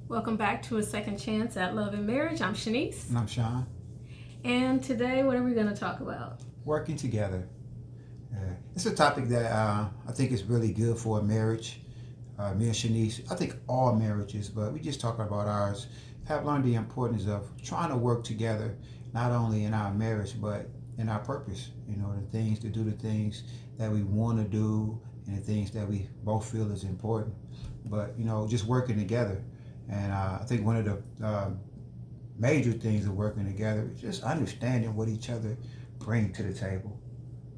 Welcome back to A Second Chance at Love and Marriage. I'm Shanice. And I'm Sean. And today, what are we going to talk about? Working together. It's a topic that I think is really good for a marriage. Me and Shanice, I think all marriages, but we just talking about ours, have learned the importance of trying to work together, not only in our marriage, but in our purpose. You know, the things to do, the things that we want to do, and the things that we both feel is important. But, you know, just working together. And I think one of the major things of working together is just understanding what each other bring to the table.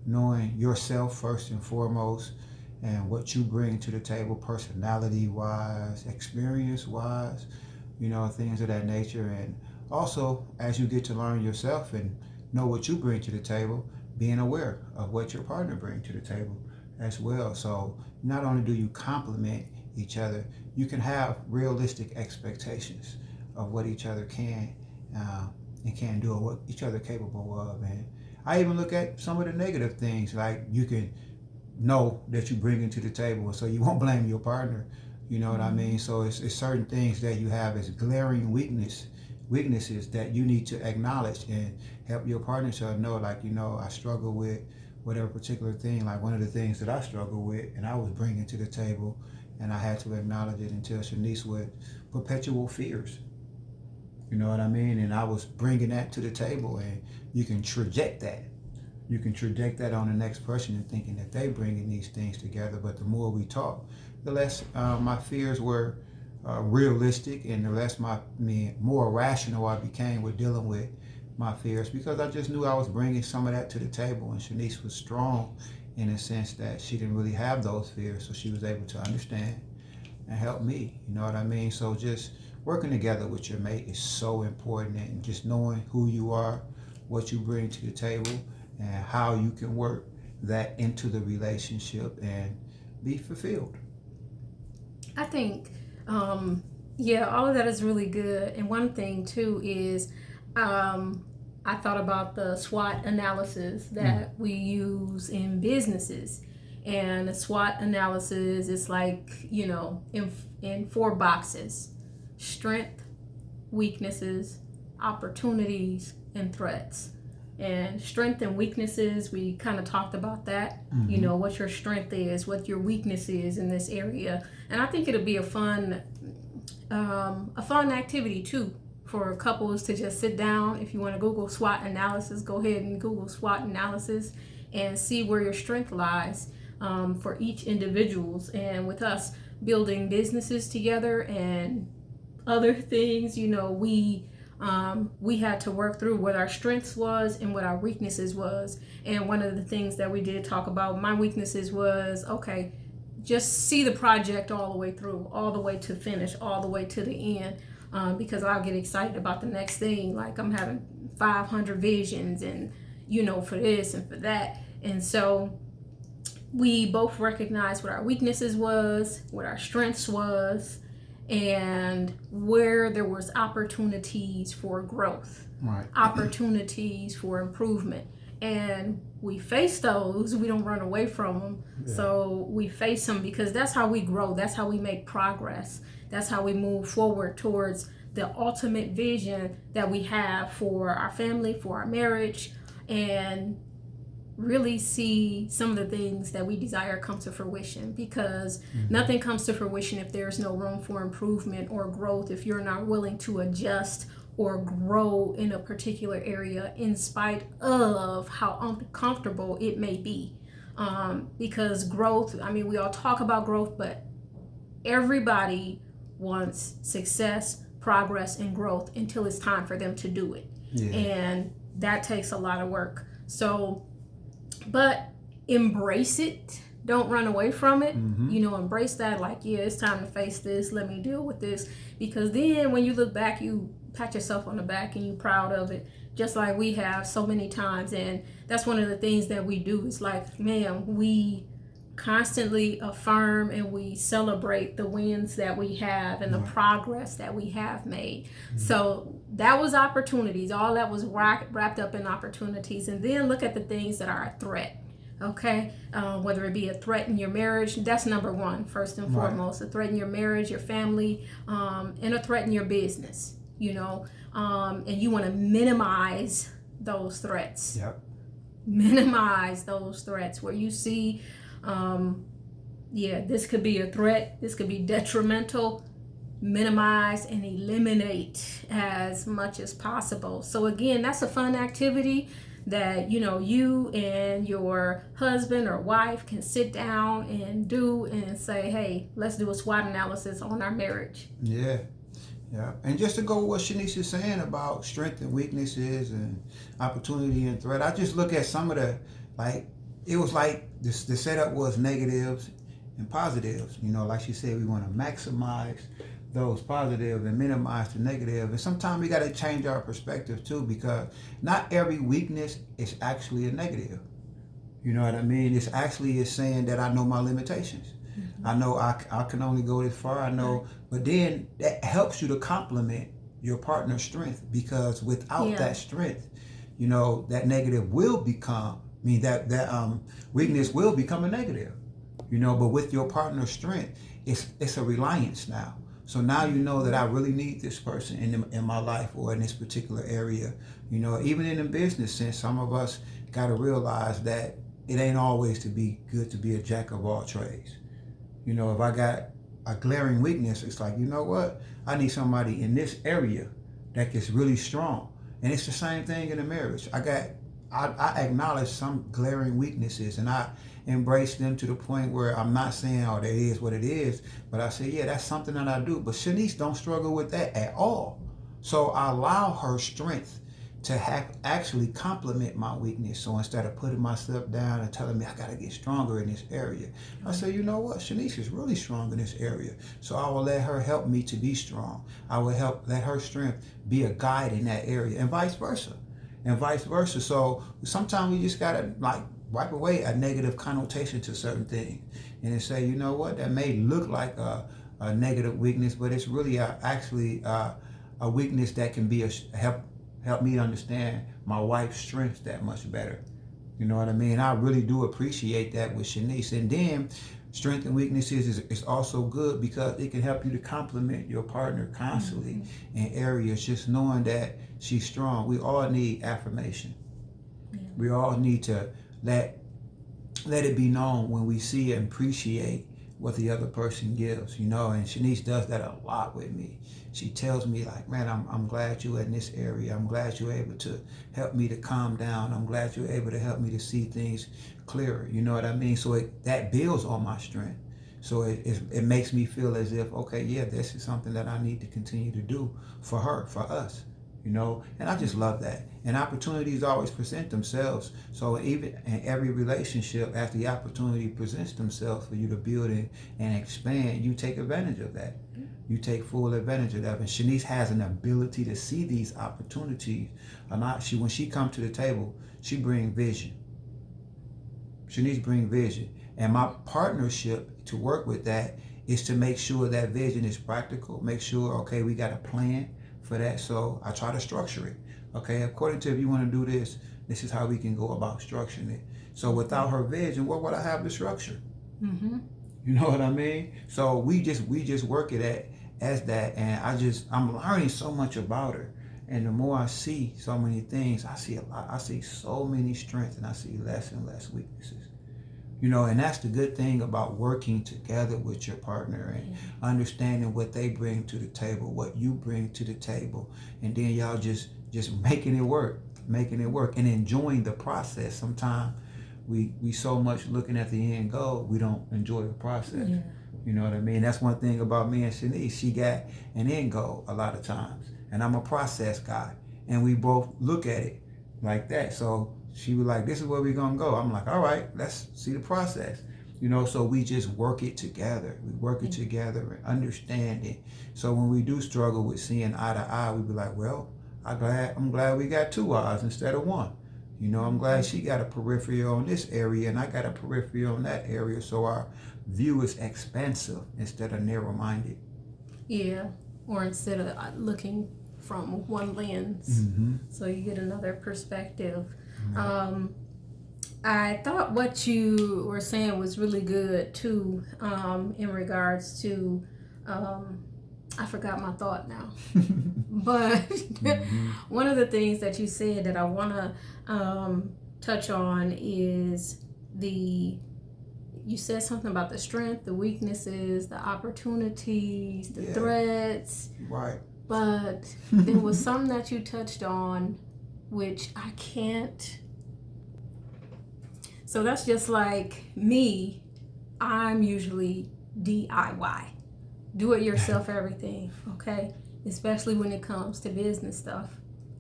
Knowing yourself first and foremost and what you bring to the table personality-wise, experience-wise, you know, things of that nature. And also, as you get to learn yourself and know what you bring to the table, being aware of what your partner brings to the table as well. So not only do you complement each other, you can have realistic expectations of what each other can and can't do, or what each other capable of. And I even look at some of the negative things, like you can know that you bring into the table, so you won't blame your partner. You know what I mean? So it's certain things that you have as glaring weaknesses that you need to acknowledge and help your partner to know, like, you know, I struggle with whatever particular thing. Like one of the things that I struggle with and I was bringing to the table, and I had to acknowledge it and tell Shanice, with perpetual fears. You know what I mean? And I was bringing that to the table, and you can traject that. You can traject that on the next person and thinking that they bringing these things together. But the more we talk, the less my fears were realistic, and the less more rational I became with dealing with my fears, because I just knew I was bringing some of that to the table. And Shanice was strong in a sense that she didn't really have those fears, so she was able to understand and help me. You know what I mean? So just working together with your mate is so important, and just knowing who you are, what you bring to the table, and how you can work that into the relationship and be fulfilled. I think, all of that is really good. And one thing, too, is I thought about the SWOT analysis that we use in businesses. And the SWOT analysis is like, you know, in 4 boxes: strength, weaknesses, opportunities, and threats. And strength and weaknesses, we kind of talked about that. You know, what your strength is, what your weakness is in this area. And I think it'll be a fun activity too for couples to just sit down. If you want to Google SWOT analysis, go ahead and Google SWOT analysis and see where your strength lies for each individuals. And with us building businesses together and other things, you know, we had to work through what our strengths was and what our weaknesses was. And one of the things that we did talk about, my weaknesses was, okay, just see the project all the way through, all the way to finish, all the way to the end, because I'll get excited about the next thing. Like I'm having 500 visions and, you know, for this and for that. And so we both recognized what our weaknesses was, what our strengths was, and where there was opportunities for growth, Right. opportunities for improvement. And we face those. We don't run away from them. Yeah. So we face them, because that's how we grow. That's how we make progress. That's how we move forward towards the ultimate vision that we have for our family, for our marriage, and really see some of the things that we desire come to fruition, because nothing comes to fruition if there's no room for improvement or growth, if you're not willing to adjust or grow in a particular area in spite of how uncomfortable it may be. Because growth, I mean, we all talk about growth, but everybody wants success, progress, and growth until it's time for them to do it. Yeah. And that takes a lot of work. So, but embrace it. Don't run away from it. You know, embrace that. Like, yeah, it's time to face this. Let me deal with this. Because then when you look back, you pat yourself on the back and you're proud of it, just like we have so many times. And that's one of the things that we do. It's like, man, we constantly affirm and we celebrate the wins that we have and the progress that we have made. So that was opportunities. All that was wrapped up in opportunities. And then look at the things that are a threat. Okay, whether it be a threat in your marriage, that's number one, first and Right. foremost. A threat in your marriage, your family, and a threat in your business. And you want to minimize those threats. Yep. Minimize those threats where you see, this could be a threat. This could be detrimental. Minimize and eliminate as much as possible. So again, that's a fun activity that you and your husband or wife can sit down and do and say, hey, let's do a SWOT analysis on our marriage. Yeah. Yeah. And just to go with what Shanice is saying about strength and weaknesses and opportunity and threat, I just look at some of it was like the setup was negatives and positives. Like she said, we want to maximize those positives and minimize the negative. And sometimes we got to change our perspective too, because not every weakness is actually a negative. You know what I mean? It's saying that I know my limitations. Mm-hmm. I know I can only go this far. I know, but then that helps you to complement your partner's strength, because without that strength, that negative will become, that weakness will become a negative. But with your partner's strength, it's a reliance now. So now you know that I really need this person in my life or in this particular area. Even in the business sense, some of us got to realize that it ain't always to be good to be a jack of all trades. If I got a glaring weakness, it's like, you know what? I need somebody in this area that gets really strong. And it's the same thing in a marriage. I acknowledge some glaring weaknesses, and I embrace them to the point where I'm not saying, oh, that is what it is, but I say, yeah, that's something that I do. But Shanice don't struggle with that at all. So I allow her strength to actually complement my weakness. So instead of putting myself down and telling me I got to get stronger in this area, I say, you know what? Shanice is really strong in this area. So I will let her help me to be strong. I will let her strength be a guide in that area, and vice versa. So sometimes we just got to wipe away a negative connotation to certain things and then say, you know what? That may look like a negative weakness, but it's really actually a weakness that can be help me understand my wife's strengths that much better. You know what I mean? I really do appreciate that with Shanice. And then strength and weaknesses is also good because it can help you to complement your partner constantly in areas, just knowing that she's strong. We all need affirmation. Yeah. We all need to let it be known when we see and appreciate what the other person gives, and Shanice does that a lot with me. She tells me man, I'm glad you're in this area. I'm glad you're able to help me to calm down. I'm glad you're able to help me to see things clearer. You know what I mean? So that builds on my strength. So it makes me feel as if, okay, yeah, this is something that I need to continue to do for her, for us. And I just love that. And opportunities always present themselves. So even in every relationship, as the opportunity presents themselves for you to build and expand, you take advantage of that. You take full advantage of that. And Shanice has an ability to see these opportunities. When she comes to the table, she brings vision. Shanice brings vision. And my partnership to work with that is to make sure that vision is practical. Make sure, okay, we got a plan for that. So I try to structure it. Okay, according to if you want to do this, this is how we can go about structuring it. So without her vision, what would I have the structure? Mm-hmm. You know what I mean? So we just work it as that, and I'm learning so much about her. And the more I see so many things, I see a lot. I see so many strengths, and I see less and less weaknesses. And that's the good thing about working together with your partner and understanding what they bring to the table, what you bring to the table, and then y'all just making it work and enjoying the process. Sometimes we so much looking at the end goal, we don't enjoy the process. Yeah. You know what I mean? That's one thing about me and Shanice. She got an end goal a lot of times, and I'm a process guy, and we both look at it like that. So she was like, this is where we're going to go. I'm like, all right, let's see the process. So we just work it together. We work it together and understand it. So when we do struggle with seeing eye to eye, we be like, well, I'm glad we got two eyes instead of one. I'm glad she got a periphery on this area and I got a periphery on that area. So our view is expansive instead of narrow-minded. Yeah, or instead of looking from one lens. Mm-hmm. So you get another perspective. Mm-hmm. I thought what you were saying was really good too, in regards to, I forgot my thought now. But one of the things that you said that I want to touch on is you said something about the strength, the weaknesses, the opportunities, the threats. Right. But there was something that you touched on which I can't. So that's just like me. I'm usually DIY, do it yourself everything, okay? Especially when it comes to business stuff.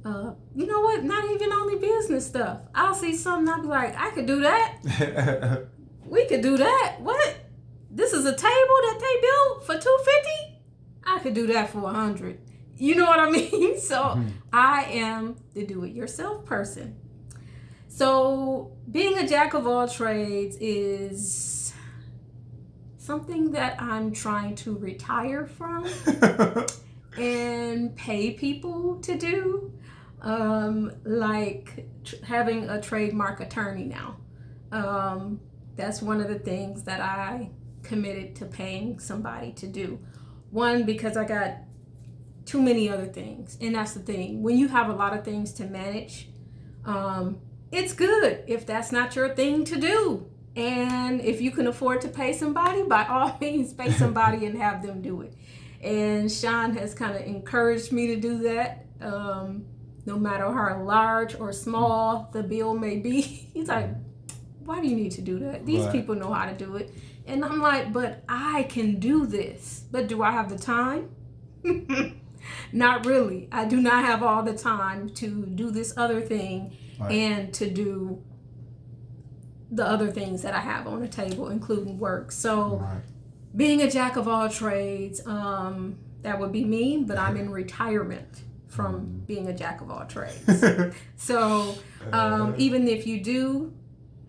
You know what? Not even only business stuff. I'll see something, I'll be like, I could do that. We could do that. What? This is a table that they built for $250? I could do that for $100. You know what I mean? So I am the do-it-yourself person. So being a jack of all trades is something that I'm trying to retire from and pay people to do, like having a trademark attorney now. That's one of the things that I committed to paying somebody to do. One, because I got too many other things. And that's the thing. When you have a lot of things to manage, it's good if that's not your thing to do. And if you can afford to pay somebody, by all means, pay somebody and have them do it. And Sean has kind of encouraged me to do that. No matter how large or small the bill may be. He's like, why do you need to do that? These people know how to do it. And I'm like, but I can do this. But do I have the time? Not really. I do not have all the time to do this other thing and to do the other things that I have on the table, including work. So being a jack of all trades, that would be me, but I'm in retirement from being a jack of all trades. So even if you do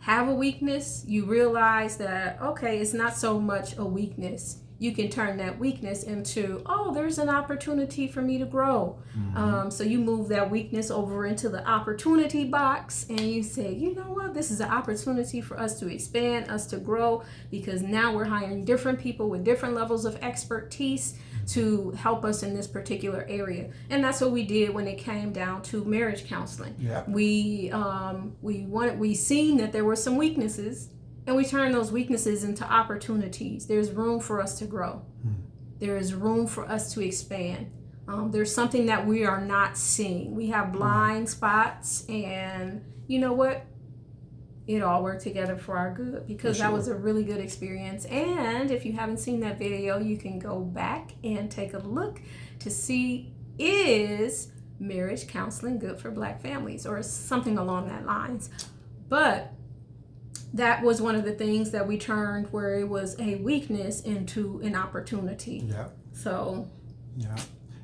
have a weakness, you realize that, okay, it's not so much a weakness. You can turn that weakness into, oh, there's an opportunity for me to grow. So you move that weakness over into the opportunity box and you say, you know what, this is an opportunity for us to expand, us to grow, because now we're hiring different people with different levels of expertise to help us in this particular area. And that's what we did when it came down to marriage counseling. We seen that there were some weaknesses, and we turn those weaknesses into opportunities. There's room for us to grow. There is room for us to expand. There's something that we are not seeing. We have blind spots, and you know what? It all worked together for our good, because that was a really good experience. And if you haven't seen that video, you can go back and take a look to see, is marriage counseling good for Black families, or something along that lines. But that was one of the things that we turned where it was a weakness into an opportunity. So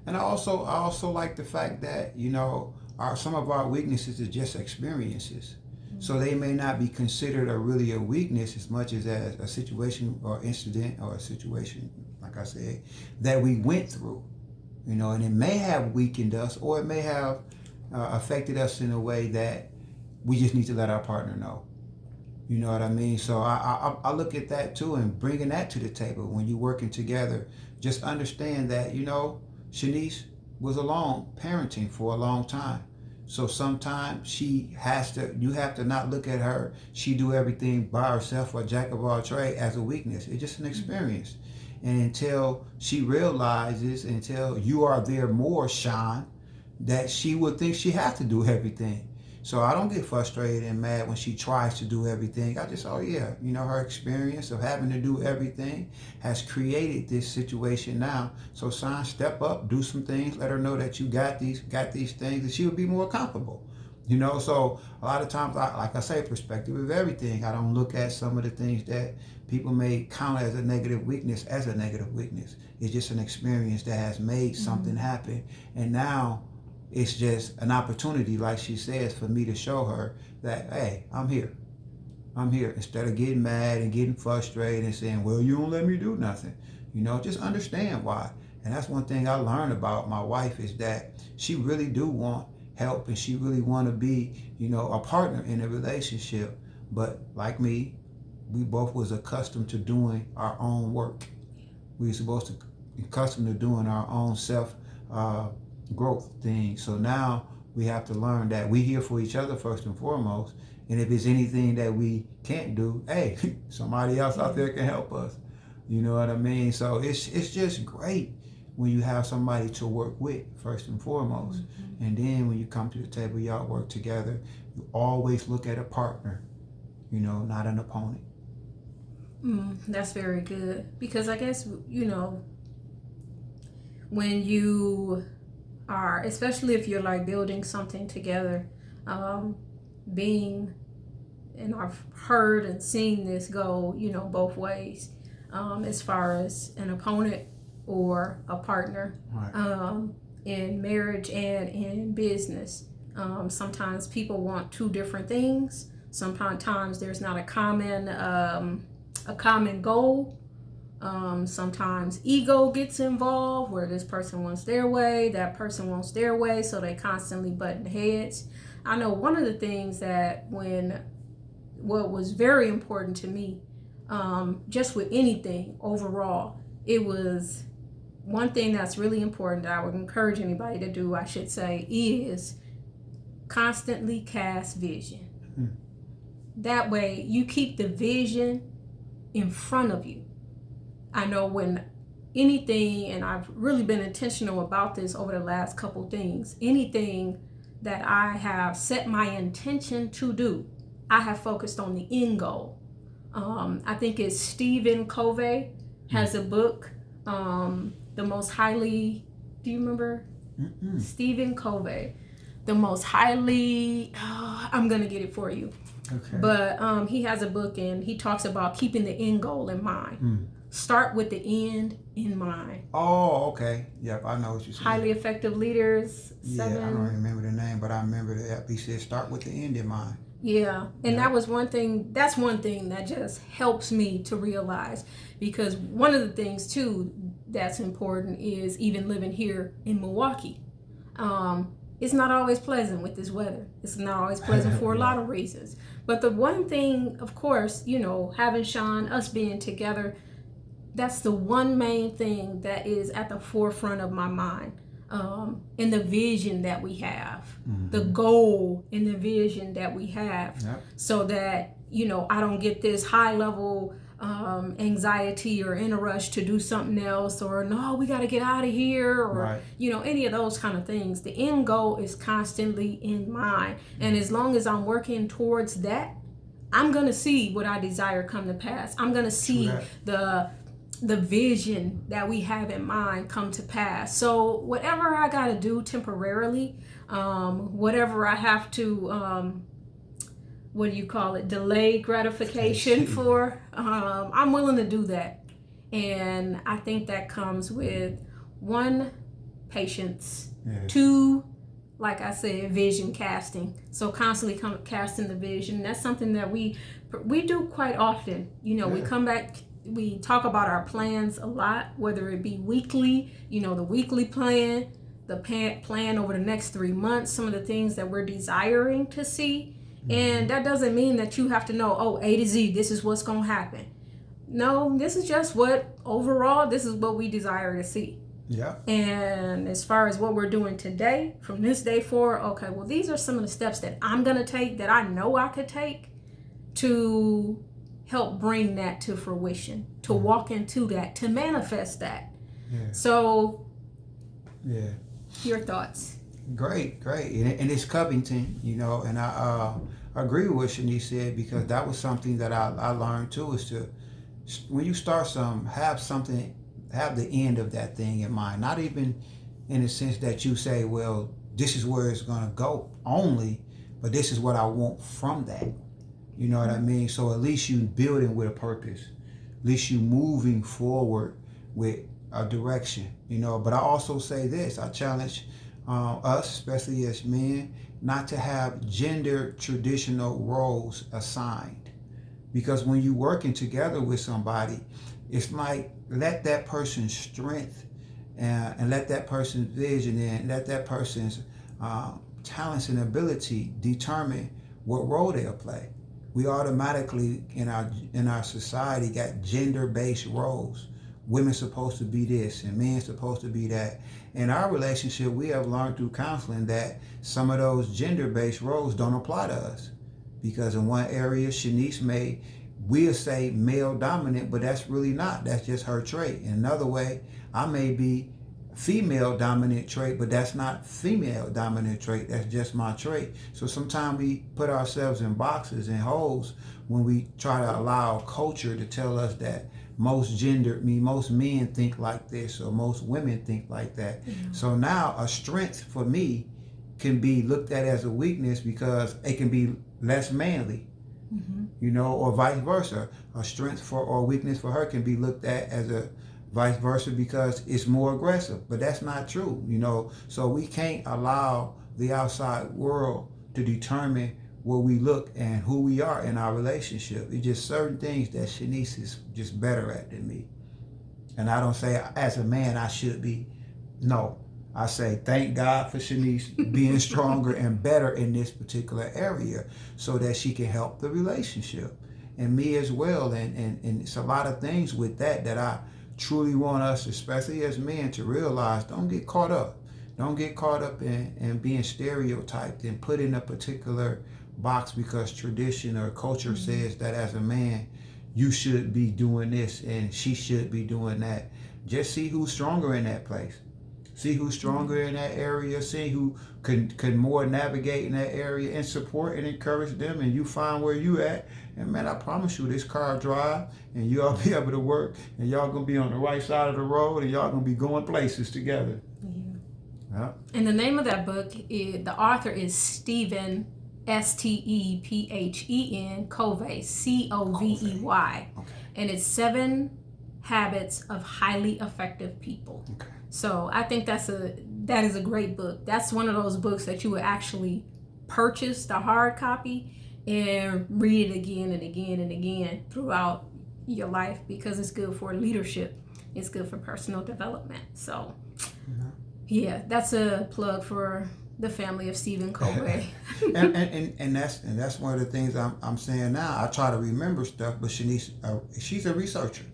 and I also like the fact that, you know, some of our weaknesses are just experiences. So they may not be considered really a weakness as much as a situation or incident or a situation, like I said, that we went through, you know, and it may have weakened us, or it may have affected us in a way that we just need to let our partner know. You know what I mean? So I look at that too, and bringing that to the table when you're working together. Just understand that, you know, Shanice was alone parenting for a long time. So sometimes you have to not look at her, she do everything by herself, or jack of all trades, as a weakness. It's just an experience. And until she realizes, until you are there more, Sean, that she would think she has to do everything. So I don't get frustrated and mad when she tries to do everything. I just, her experience of having to do everything has created this situation now. So son, step up, do some things, let her know that you got these things, and she will be more comfortable. You know, so a lot of times, like I say, perspective of everything. I don't look at some of the things that people may count as a negative weakness as a negative weakness. It's just an experience that has made something happen. And now it's just an opportunity, like she says, for me to show her that, hey, I'm here. Instead of getting mad and getting frustrated and saying, well, you don't let me do nothing. You know, just understand why. And that's one thing I learned about my wife, is that she really do want help, and she really want to be, you know, a partner in a relationship. but like me, we both was accustomed to doing our own work. We were supposed to accustomed to doing our own self growth thing. So now we have to learn that we here for each other first and foremost. And if it's anything that we can't do, hey, somebody else out there can help us. You know what I mean? So it's just great when you have somebody to work with first and foremost. Mm-hmm. And then when you come to the table, y'all work together. You always look at a partner, not an opponent. That's very good, because I guess, when you are, especially if you're like building something together, and I've heard and seen this go, both ways, as far as an opponent or a partner, right. In marriage and in business. Sometimes people want two different things. Sometimes there's not a common goal. Sometimes ego gets involved, where this person wants their way, that person wants their way, so they constantly button heads. I know one of the things that what was very important to me, just with anything overall, it was one thing that's really important that I would encourage anybody to do, I should say, is constantly cast vision. That way you keep the vision in front of you. I know when anything, and I've really been intentional about this over the last couple things, anything that I have set my intention to do, I have focused on the end goal. I think it's Stephen Covey has a book, the most highly, do you remember? Stephen Covey, the most highly, I'm going to get it for you. Okay. But he has a book, and he talks about keeping the end goal in mind. Start with the end in mind. Oh, okay. Yep, I know what you're saying. Highly Effective Leaders. Yeah, I don't remember the name, but I remember that he said start with the end in mind. Yeah, and that was one thing. That's one thing that just helps me to realize, because one of the things too that's important is even living here in Milwaukee. It's not always pleasant with this weather. It's not always pleasant for a lot of reasons. But the one thing, of course, having Sean, us being together, that's the one main thing that is at the forefront of my mind. And the vision that we have, the goal and the vision that we have, so that, I don't get this high level anxiety or in a rush to do something else, or no, we got to get out of here, or any of those kind of things. The end goal is constantly in mind, and as long as I'm working towards that, I'm gonna see what I desire come to pass. I'm gonna see the vision that we have in mind come to pass. So whatever I got to do temporarily, whatever I have to delay gratification for, I'm willing to do that. And I think that comes with 1, patience, 2, like I said, vision casting. So constantly casting the vision. That's something that we do quite often. We come back, we talk about our plans a lot, whether it be weekly, the weekly plan, the plan over the next 3 months, some of the things that we're desiring to see. And that doesn't mean that you have to know, A to Z, this is what's going to happen. No, this is just this is what we desire to see. Yeah. And as far as what we're doing today, from this day forward, okay, well, these are some of the steps that I'm going to take, that I know I could take to help bring that to fruition, to walk into that, to manifest that. Yeah. So, your thoughts? Great. And it's Covington, and I agree with what Shanice said, because that was something that I learned too, is to, when you start have the end of that thing in mind, not even in the sense that you say, well, this is where it's going to go only, but this is what I want from that. You know what I mean? So at least you building with a purpose. At least you moving forward with a direction, But I also say this, I challenge us, especially as men, not to have gender traditional roles assigned. Because when you're working together with somebody, it's like, let that person's strength and let that person's vision and let that person's talents and ability determine what role they'll play. we automatically in our society got gender-based roles. Women's supposed to be this and men's supposed to be that. In our relationship, we have learned through counseling that some of those gender-based roles don't apply to us. Because in one area, Shanice we'll say male dominant, but that's really not. That's just her trait. In another way, I may be female dominant trait, but that's not female dominant trait. That's just my trait. So sometimes we put ourselves in boxes and holes when we try to allow culture to tell us that most men think like this or most women think like that. Mm-hmm. So now a strength for me can be looked at as a weakness because it can be less manly. Mm-hmm. Or vice versa. A strength or weakness for her can be looked at as a vice versa because it's more aggressive. But that's not true, So we can't allow the outside world to determine where we look and who we are in our relationship. It's just certain things that Shanice is just better at than me. And I don't say as a man I should be. No. I say thank God for Shanice being stronger and better in this particular area so that she can help the relationship. And me as well. And it's a lot of things with that I truly want us, especially as men, to realize don't get caught up. Don't get caught up in being stereotyped and put in a particular box because tradition or culture mm-hmm. says that as a man, you should be doing this and she should be doing that. Just see who's stronger in that place. See who's stronger in that area. See who can more navigate in that area and support and encourage them. And you find where you at. And man, I promise you, this car drive and you all be able to work and y'all gonna be on the right side of the road and y'all gonna be going places together. Yeah. And the name of that book, the author is Stephen Stephen Covey, Covey. Okay. And it's 7 Habits of Highly Effective People. Okay. So I think that is a great book. That's one of those books that you would actually purchase the hard copy and read it again and again and again throughout your life because it's good for leadership. It's good for personal development. So yeah, that's a plug for the family of Stephen Covey. and that's one of the things I'm saying now. I try to remember stuff, but Shanice, she's a researcher.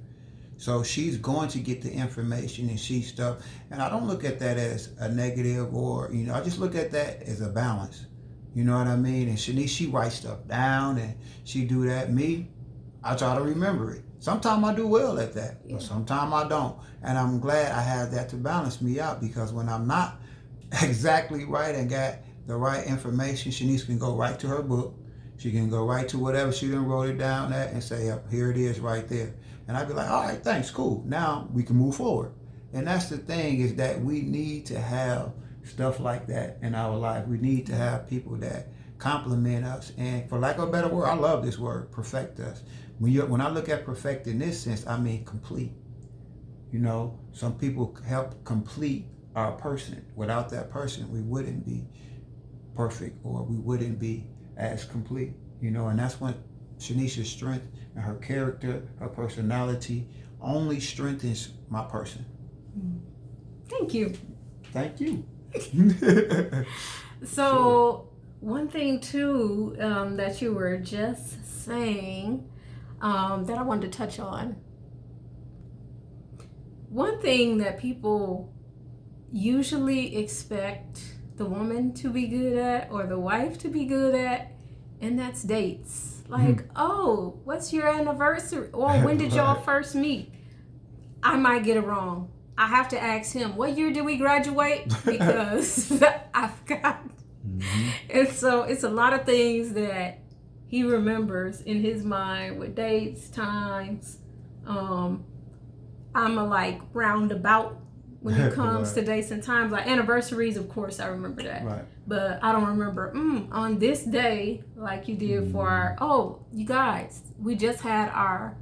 So she's going to get the information and see stuff. And I don't look at that as a negative or, I just look at that as a balance. You know what I mean? And Shanice, she writes stuff down and she do that. Me, I try to remember it. Sometimes I do well at that, but sometimes I don't. And I'm glad I have that to balance me out because when I'm not exactly right and got the right information, Shanice can go right to her book. She can go right to whatever she done wrote it down at and say, yep, here it is right there. And I'd be like, all right, thanks, cool. Now we can move forward. And that's the thing is that we need to have stuff like that in our life. We need to have people that compliment us. And for lack of a better word, I love this word, perfect us. When I look at perfect in this sense, I mean complete. Some people help complete our person. Without that person, we wouldn't be perfect or we wouldn't be as complete. And that's what Shanice's strength and her character, her personality only strengthens my person. Thank you. Thank you. So one thing too that you were just saying that I wanted to touch on. One thing that people usually expect the woman to be good at or the wife to be good at, and that's dates. Like, oh, what's your anniversary? Or when did y'all first meet? I might get it wrong. I have to ask him, what year did we graduate? Because I forgot. Mm-hmm. And so it's a lot of things that he remembers in his mind with dates, times. I'm a roundabout when it comes to dates and times. Like anniversaries, of course, I remember that. Right. But I don't remember, on this day, like you did for you guys, we just had our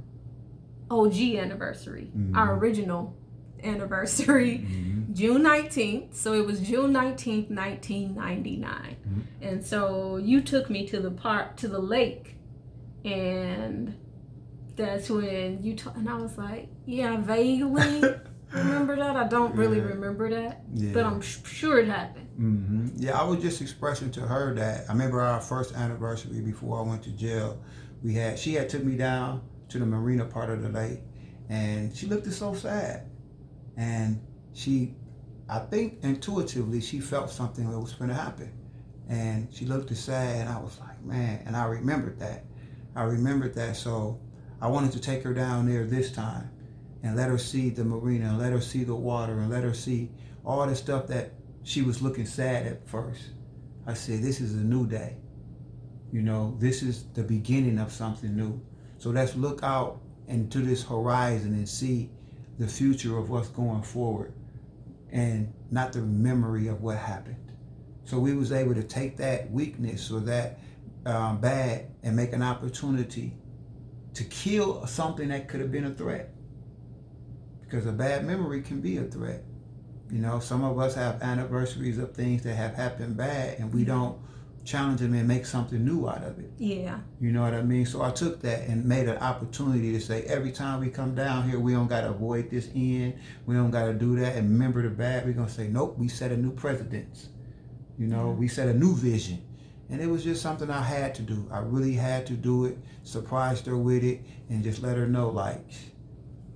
OG anniversary, our original anniversary, June 19th. So it was June 19th, 1999. And so you took me to the lake, and that's when and I was like, yeah, vaguely. remember that. I don't really Yeah. remember that, Yeah. but I'm sure it happened. Yeah, I was just expressing to her that I remember our first anniversary before I went to jail. She had took me down to the marina part of the lake, and she looked so sad, and I think intuitively she felt something that was going to happen, and she looked sad, and I was like, man, and I remembered that, so I wanted to take her down there this time, and let her see the marina, and let her see the water, and let her see all the stuff that she was looking sad at first. I said, this is a new day. This is the beginning of something new. So let's look out into this horizon and see the future of what's going forward and not the memory of what happened. So we was able to take that weakness or that bad and make an opportunity to kill something that could have been a threat. Because a bad memory can be a threat. Some of us have anniversaries of things that have happened bad, and we don't challenge them and make something new out of it. Yeah. You know what I mean? So I took that and made an opportunity to say, every time we come down here, we don't got to avoid this end. We don't got to do that and remember the bad. We're going to say, nope, we set a new precedence. We set a new vision. And it was just something I had to do. I really had to do it, surprised her with it, and just let her know, like,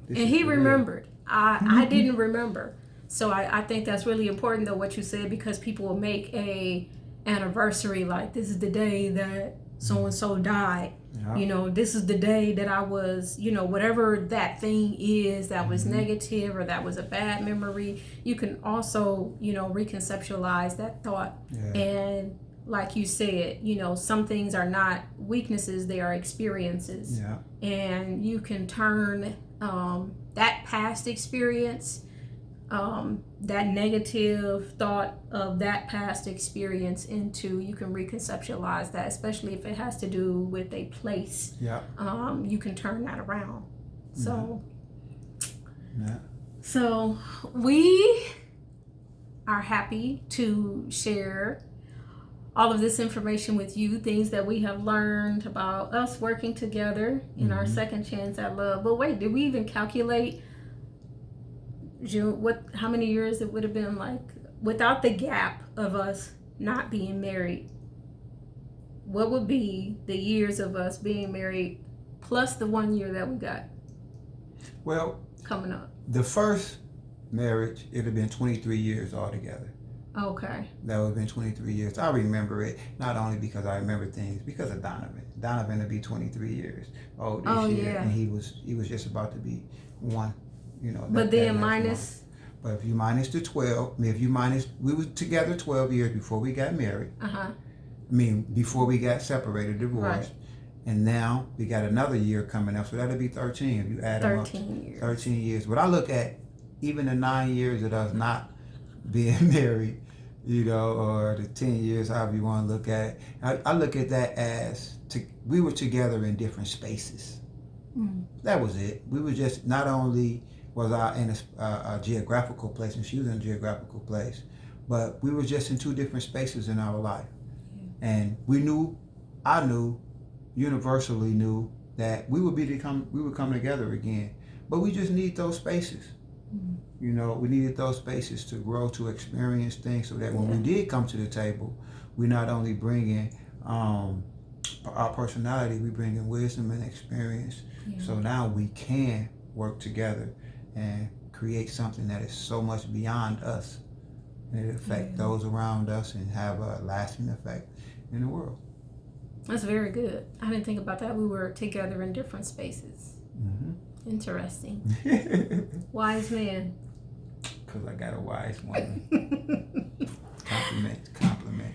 this And is he for real. remembered. I didn't remember. So I think that's really important, though, what you said, because people will make a anniversary like, this is the day that so-and-so died. Yeah. This is the day that I was, whatever that thing is that was negative or that was a bad memory, you can also, reconceptualize that thought. Yeah. And like you said, some things are not weaknesses, they are experiences. Yeah. And you can turn that past experience, that negative thought of that past experience into, you can reconceptualize that, especially if it has to do with a place. Yeah. You can turn that around. So, Yeah. So we are happy to share all of this information with you, things that we have learned about us working together in our second chance at love. But wait, did we even calculate how many years it would have been, like, without the gap of us not being married? What would be the years of us being married plus the 1 year that we got coming up? The first marriage, it would have been 23 years altogether. Okay. That would have been 23 years. I remember it, not only because I remember things, because of Donovan. Donovan would be 23 years old this year. Yeah. And he was just about to be one, But then that minus... month. But if you minus the 12, we were together 12 years before we got married. Before we got separated, divorced. Right. And now we got another year coming up, so that'll be 13 if you add them up. 13 years. 13 years. But I look at even the 9 years of us not being married, or the 10 years, however you want to look at it. I look at that as we were together in different spaces. That was it. We were just, not only was I in a geographical place and she was in a geographical place, but we were just in two different spaces in our life. And I knew, universally knew that we would come together again. But we just need those spaces. We needed those spaces to grow, to experience things, so that when we did come to the table, we not only bring in our personality, we bring in wisdom and experience. So now we can work together and create something that is so much beyond us, and it affect those around us and have a lasting effect in the world. That's very good. I didn't think about that. We were together in different spaces. Interesting. Wise man. Because I got a wise woman. Compliment.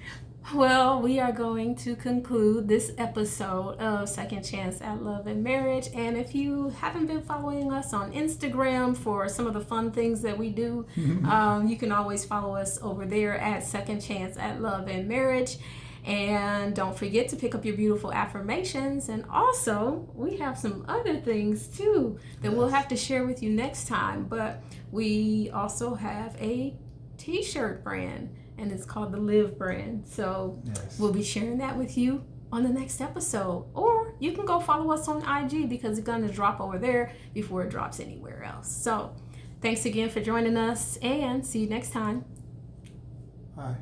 Well, we are going to conclude this episode of Second Chance at Love and Marriage. And if you haven't been following us on Instagram for some of the fun things that we do, you can always follow us over there at Second Chance at Love and Marriage. And don't forget to pick up your beautiful affirmations. And also, we have some other things too that we'll have to share with you next time. But we also have a t-shirt brand, and it's called the Live brand. So we'll be sharing that with you on the next episode. Or you can go follow us on IG, because it's going to drop over there before it drops anywhere else. So Thanks again for joining us, and see you next time. Bye.